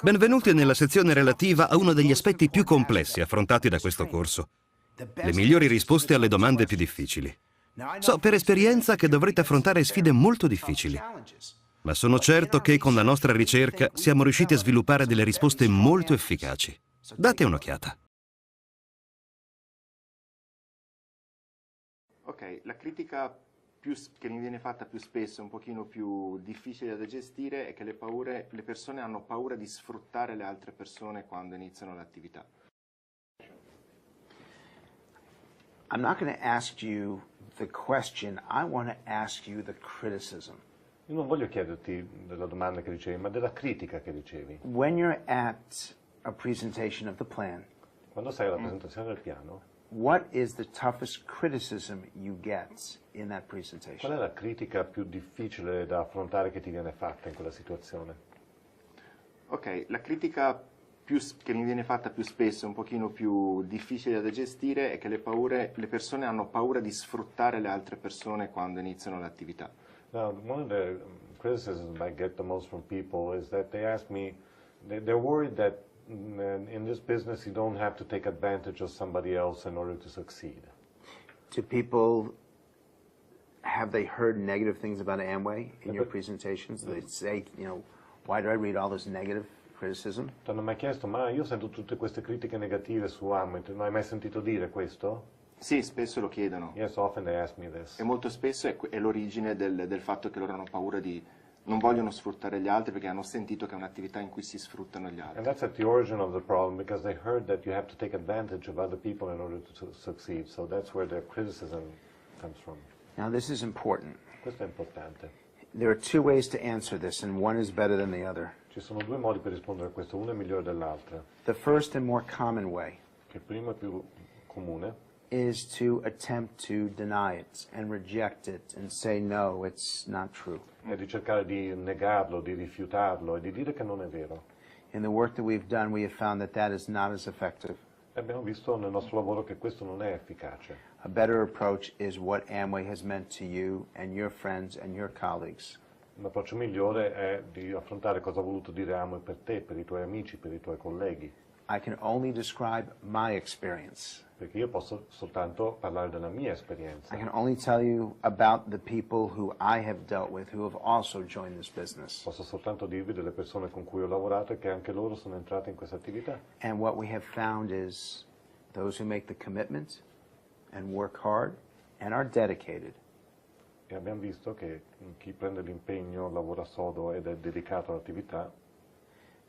Benvenuti nella sezione relativa a uno degli aspetti più complessi affrontati da questo corso. Le migliori risposte alle domande più difficili. So per esperienza che dovrete affrontare sfide molto difficili, ma sono certo che con la nostra ricerca siamo riusciti a sviluppare delle risposte molto efficaci. Date un'occhiata. Ok, la critica che mi viene fatta più spesso, un pochino più difficile da gestire, è che le persone hanno paura di sfruttare le altre persone quando iniziano l'attività. I'm not going to ask you the question, I want to ask you the criticism. Io non voglio chiederti della domanda che ricevi, ma della critica che ricevi. When you're at a presentation of the plan, Quando sei alla presentazione del piano, what is the toughest criticism you get in that qual presentation? è la critica più difficile da affrontare che ti viene fatta in quella situazione? Ok, la critica che mi viene fatta più spesso, un pochino più difficile da gestire, è che le persone hanno paura di sfruttare le altre persone quando iniziano l'attività. Now, one of the criticisms I get the most from people is that they ask me, they're worried that in this business you don't have to take advantage of somebody else in order to succeed. Do people, have they heard negative things about Amway in your presentations? They say, you know, why do I read all this negative criticism? Ti hanno mai chiesto, ma io sento tutte queste critiche negative su Amway, non hai mai sentito dire questo? Sì, spesso lo chiedono. Yes, often they ask me this. E molto spesso è l'origine del fatto che loro hanno paura non vogliono sfruttare gli altri perché hanno sentito che è un'attività in cui si sfruttano gli altri. And that's at the origin of the problem because they heard that you have to take advantage of other people in order to succeed. So that's where their criticism comes from. Now this is important. Questo è importante. There are two ways to answer this, and one is better than the other. Ci sono due modi per rispondere a questo, uno è migliore dell'altro. The first and more common way Che il primo è più comune is to attempt to deny it and reject it and say, no, it's not true. è di cercare di negarlo, di rifiutarlo e di dire che non è vero. In the work that we've done, we have found that that is not as effective. E abbiamo visto nel nostro lavoro che questo non è efficace. A better approach is what Amway has meant to you and your friends and your colleagues. Un approccio migliore è di affrontare cosa ha voluto dire Amway per te, per i tuoi amici, per i tuoi colleghi. I can only describe my experience. Perché io posso soltanto parlare della mia esperienza. I can only tell you about the people who I have dealt with who have also joined this business. Posso soltanto dirvi delle persone con cui ho lavorato e che anche loro sono entrate in questa attività. And what we have found is those who make the commitment and work hard and are dedicated, E abbiamo visto che chi prende l'impegno, lavora sodo ed è dedicato all'attività,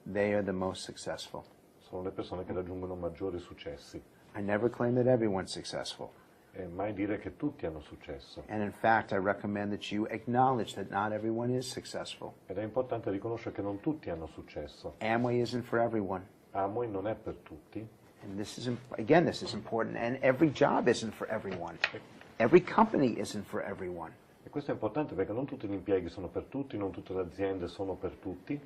they are the most successful. sono le persone che raggiungono maggiori successi. I never claim that everyone's successful. E mai dire che tutti hanno successo. And in fact, I recommend that you acknowledge that not everyone is successful. Ed è importante riconoscere che non tutti hanno successo. Amway isn't for everyone. Amway non è per tutti. And this is, again, this is important. And every job isn't for everyone. Every company isn't for everyone. E questo è importante perché non tutti gli impieghi sono per tutti, non tutte le aziende sono per tutti.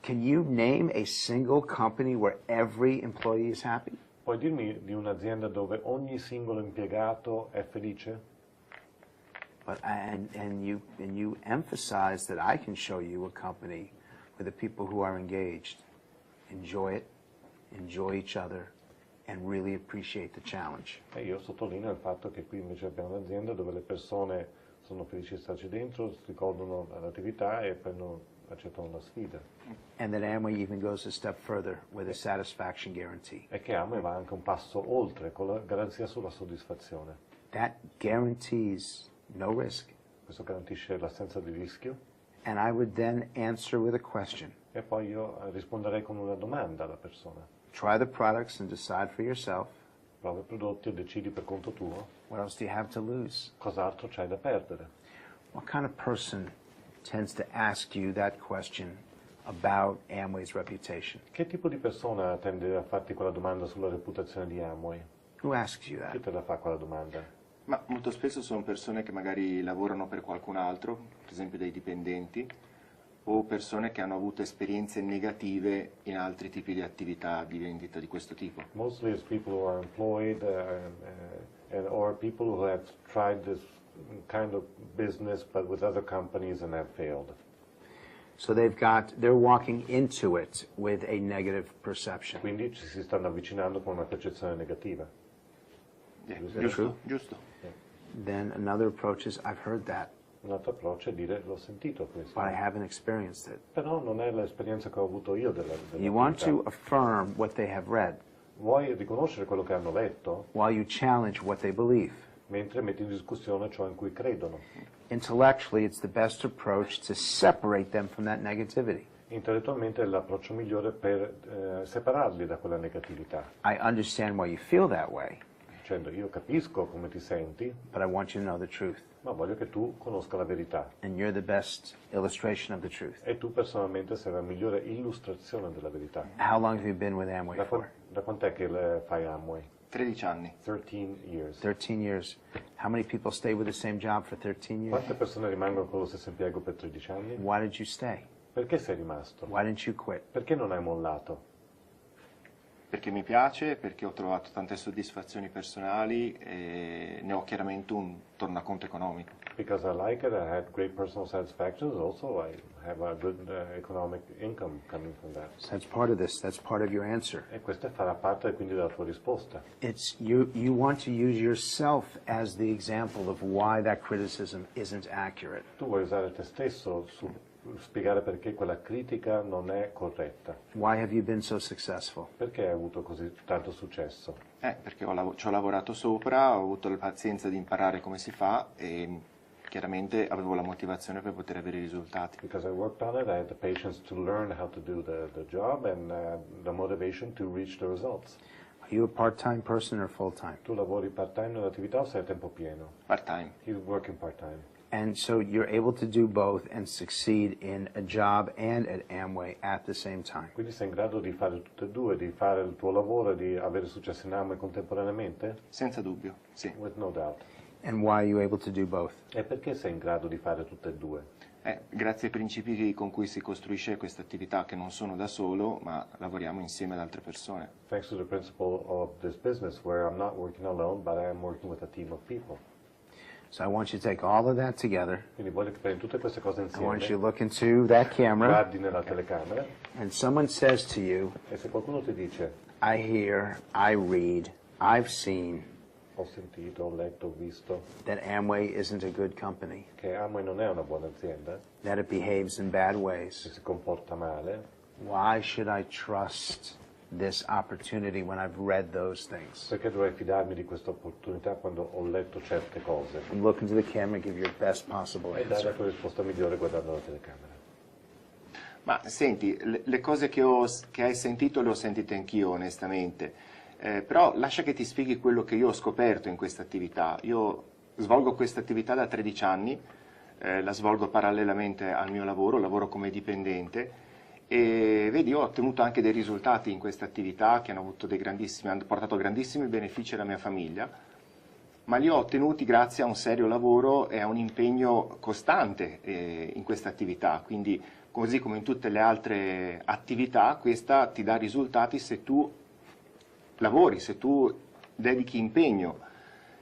Can you name a single company where every employee is happy? Puoi dirmi di un'azienda dove ogni singolo impiegato è felice? But and you emphasize that I can show you a company where the people who are engaged enjoy it, enjoy each other, and really appreciate the challenge. E io sottolineo il fatto che qui invece abbiamo un'azienda dove le persone sono felici di starci dentro, si ricordano l'attività e accettano la sfida. And that Amway even goes a step further with a satisfaction guarantee. E che Amway va anche un passo oltre con la garanzia sulla soddisfazione. That guarantees no risk. Questo garantisce l'assenza di rischio. And I would then answer with a question. E poi io risponderei con una domanda alla persona. Try the products and decide for yourself. Prova i prodotti e decidi per conto tuo. What else do you have to lose? Cos'altro c'hai da perdere? What kind of person tends to ask you that question about Amway's reputation? Che tipo di persona tende a farti quella domanda sulla reputazione di Amway? Who asks you Chi that? te la fa quella domanda? Ma molto spesso sono persone che magari lavorano per qualcun altro, per esempio dei dipendenti, o persone che hanno avuto esperienze negative in altri tipi di attività di vendita di questo tipo. Mostly it's people who are employed or people who have tried this kind of business but with other companies and have failed. So they're walking into it with a negative perception. Quindi ci si stanno avvicinando con una percezione negativa. Giusto? Giusto. Then another approach is, I've heard that, Un altro approccio è dire l'ho sentito questo, but I haven't experienced it. però non è l'esperienza che ho avuto io You want to dell'attività. affirm what they have read Vuoi riconoscere quello che hanno letto, while you challenge what they believe. mentre metti in discussione ciò in cui credono. Intellectually, it's the best approach to separate them from that negativity. Intellettualmente è l'approccio migliore per separarli da quella negatività. I understand why you feel that way, Dicendo io capisco come ti senti, but I want you to know the truth. ma voglio che tu conosca la verità. And you're the best illustration of the truth. E tu personalmente sei la migliore illustrazione della verità. How long have you been with Amway for? Da quant'è che fai Amway? 13 anni. 13 years. 13 years. How many people stay with the same job for 13 years? Quante persone rimangono con lo stesso impiego per 13 anni? Why did you stay? Perché sei rimasto? Why didn't you quit? Perché non hai mollato? Perché mi piace, perché ho trovato tante soddisfazioni personali e ne ho chiaramente un tornaconto economico. Because I like it, I had great personal satisfactions, also I have a good economic income coming from that. So that's part of this. That's part of your answer. E questa farà parte quindi della tua risposta. It's you want to use yourself as the example of why that criticism isn't accurate. Tu vuoi usare te stesso spiegare perché quella critica non è corretta. Why have you been so successful? Perché hai avuto così tanto successo? Perché ci ho lavorato sopra, ho avuto la pazienza di imparare come si fa e chiaramente avevo la motivazione per poter avere i risultati. Because I worked on it, I had the patience to learn how to do the job and the motivation to reach the results. Are you a part-time person or full-time? Tu lavori part-time nell'attività o sei a tempo pieno? Part-time. He's working part-time. And so you're able to do both and succeed in a job and at Amway at the same time. Quindi sei in grado di fare tutte e due, di fare il tuo lavoro e di avere successo in Amway contemporaneamente? Senza dubbio, sì. With no doubt. And why are you able to do both? E perché sei in grado di fare tutte e due? Grazie ai principi con cui si costruisce questa attività, che non sono da solo, ma lavoriamo insieme ad altre persone. Thanks to the principle of this business where I'm not working alone, but I am working with a team of people. So I want you to take all of that together. Quindi voglio che prendi tutte queste cose I want you to insieme, look into that camera, guardi nella telecamera and someone says to you, e se qualcuno ti dice I hear, I read, I've seen ho sentito, ho letto, ho visto that Amway isn't a good company, che Amway non è una buona azienda, that it behaves in bad che ways, si comporta male, why should I trust this opportunity when I've read those things? perché dovrei fidarmi di questa opportunità quando ho letto certe cose? And look into the camera and give your best possible E dare la answer. tua risposta migliore guardando la telecamera. Ma senti, le cose che hai sentito le ho sentite anch'io onestamente, però lascia che ti spieghi quello che io ho scoperto in questa attività. Io svolgo questa attività da 13 anni, la svolgo parallelamente al mio lavoro, lavoro come dipendente e vedi, ho ottenuto anche dei risultati in questa attività che hanno portato grandissimi benefici alla mia famiglia, ma li ho ottenuti grazie a un serio lavoro e a un impegno costante in questa attività, quindi così come in tutte le altre attività, questa ti dà risultati se tu lavori, se tu dedichi impegno.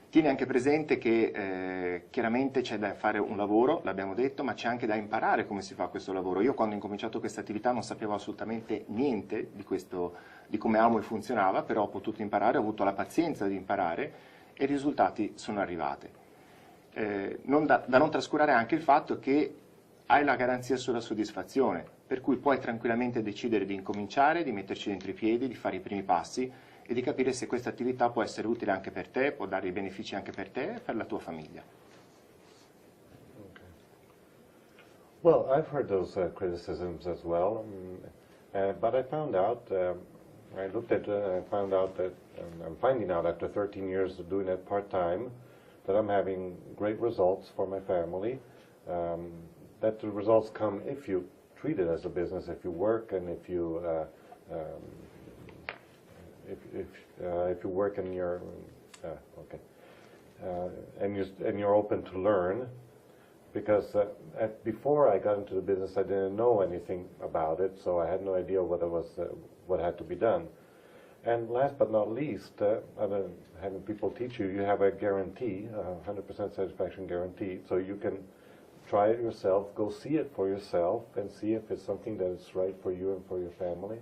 Tieni anche presente che chiaramente c'è da fare un lavoro, l'abbiamo detto, ma c'è anche da imparare come si fa questo lavoro. Io quando ho incominciato questa attività non sapevo assolutamente niente di come Amway funzionava, però ho potuto imparare, ho avuto la pazienza di imparare e i risultati sono arrivati. Da non trascurare anche il fatto che hai la garanzia sulla soddisfazione, per cui puoi tranquillamente decidere di incominciare, di metterci dentro i piedi, di fare i primi passi e di capire se questa attività può essere utile anche per te, può dare i benefici anche per te e per la tua famiglia. Okay. Well, I've heard those criticisms as well, but I found out, I looked at I found out that, I'm finding out after 13 years of doing it part-time, that I'm having great results for my family, that the results come if you treat it as a business, if you work and if you if you work and you're and you're open to learn, because before I got into the business I didn't know anything about it, so I had no idea what it was, what had to be done. And last but not least, having people teach you, you have a guarantee, 100% satisfaction guarantee, so you can try it yourself, go see it for yourself, and see if it's something that is right for you and for your family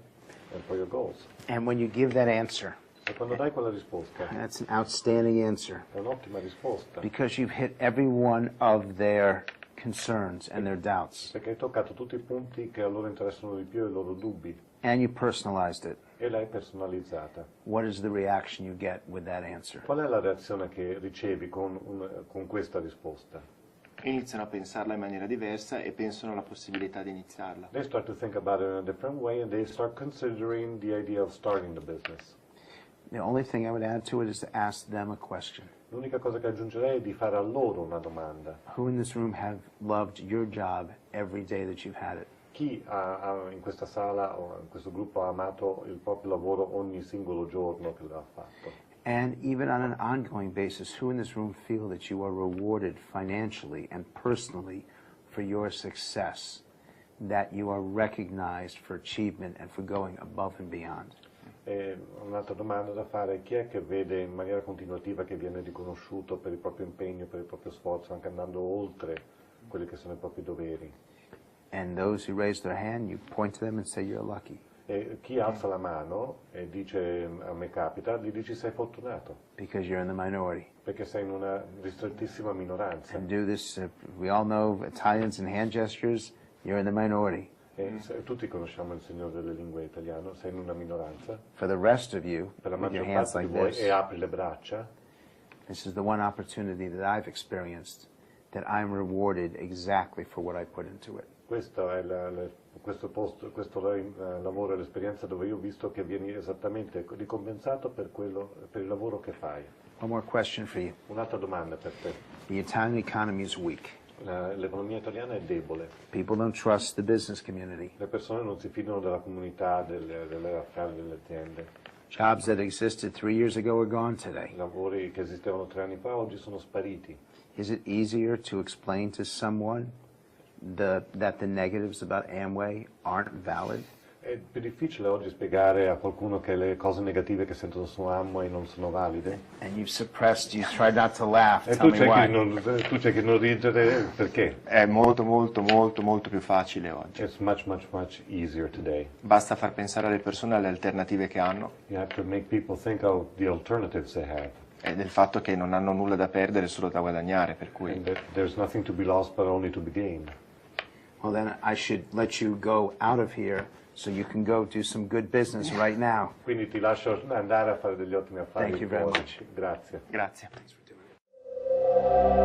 and for your goals. And when you give that answer, E quando dai quella risposta, that's an outstanding answer, è un'ottima risposta, because you've hit every one of their concerns and their doubts, perché hai toccato tutti i punti che a loro interessano di più e i loro dubbi, and you personalized it. e l'hai personalizzata. What is the reaction you get with that answer? Qual è la reazione che ricevi con questa risposta? Iniziano a pensarla in maniera diversa e pensano alla possibilità di iniziarla. They start to think about it in a different way, and they start considering the idea of starting the business. The only thing I would add to it is to ask them a question. L'unica cosa che aggiungerei è di fare a loro una domanda. Who in this room have loved your job every day that you've had it? Chi in questa sala o in questo gruppo ha amato il proprio lavoro ogni singolo giorno che l'ha fatto? And even on an ongoing basis, who in this room feel that you are rewarded financially and personally for your success, that you are recognized for achievement and for going above and beyond? E un'altra domanda da fare è: chi è che vede in maniera continuativa che viene riconosciuto per il proprio impegno, per il proprio sforzo, anche andando oltre quelli che sono i propri doveri? And those who raise their hand, you point to them and say, you're lucky. E chi alza la mano e dice a me capita, gli dici sei fortunato, Because you're in the minority. perché sei in una ristrettissima minoranza. And do this, we all know Italians and hand gestures, you're in the minority. E tutti conosciamo il Signore delle lingue italiano, sei in una minoranza. For the rest of you, Per la with your maggior hands parte di like voi, this, e apri le braccia, this is the one opportunity that I've experienced that I'm rewarded exactly for what I put into it. questo è lavoro e l'esperienza dove io ho visto che vieni esattamente ricompensato per il lavoro che fai. One more question for you. Un'altra domanda per te. The Italian economy is weak. L'economia italiana è debole, People don't trust the business community. le persone non si fidano della comunità, delle affari, delle aziende. Jobs that existed 3 years ago are gone today. I lavori che esistevano 3 anni fa oggi sono spariti. Is it easier to explain to someone that the negatives about Amway aren't valid? È più difficile oggi spiegare a qualcuno che le cose negative che sentono su Amway non sono valide. And you tried not to laugh. E Tell tu me why. cerchi di non ridere perché? È molto più facile oggi. It's much easier today. Basta far pensare alle persone alle alternative che hanno You have to make people think of the alternatives they have. e del fatto che non hanno nulla da perdere, solo da guadagnare, per cui And that there's nothing to be lost but only to be gained. Well, then I should let you go out of here so you can go do some good business right now. Quindi ti lascio andare a fare degli ottimi affari. Thank you very fuori. much. Grazie. grazie. Thanks for doing it.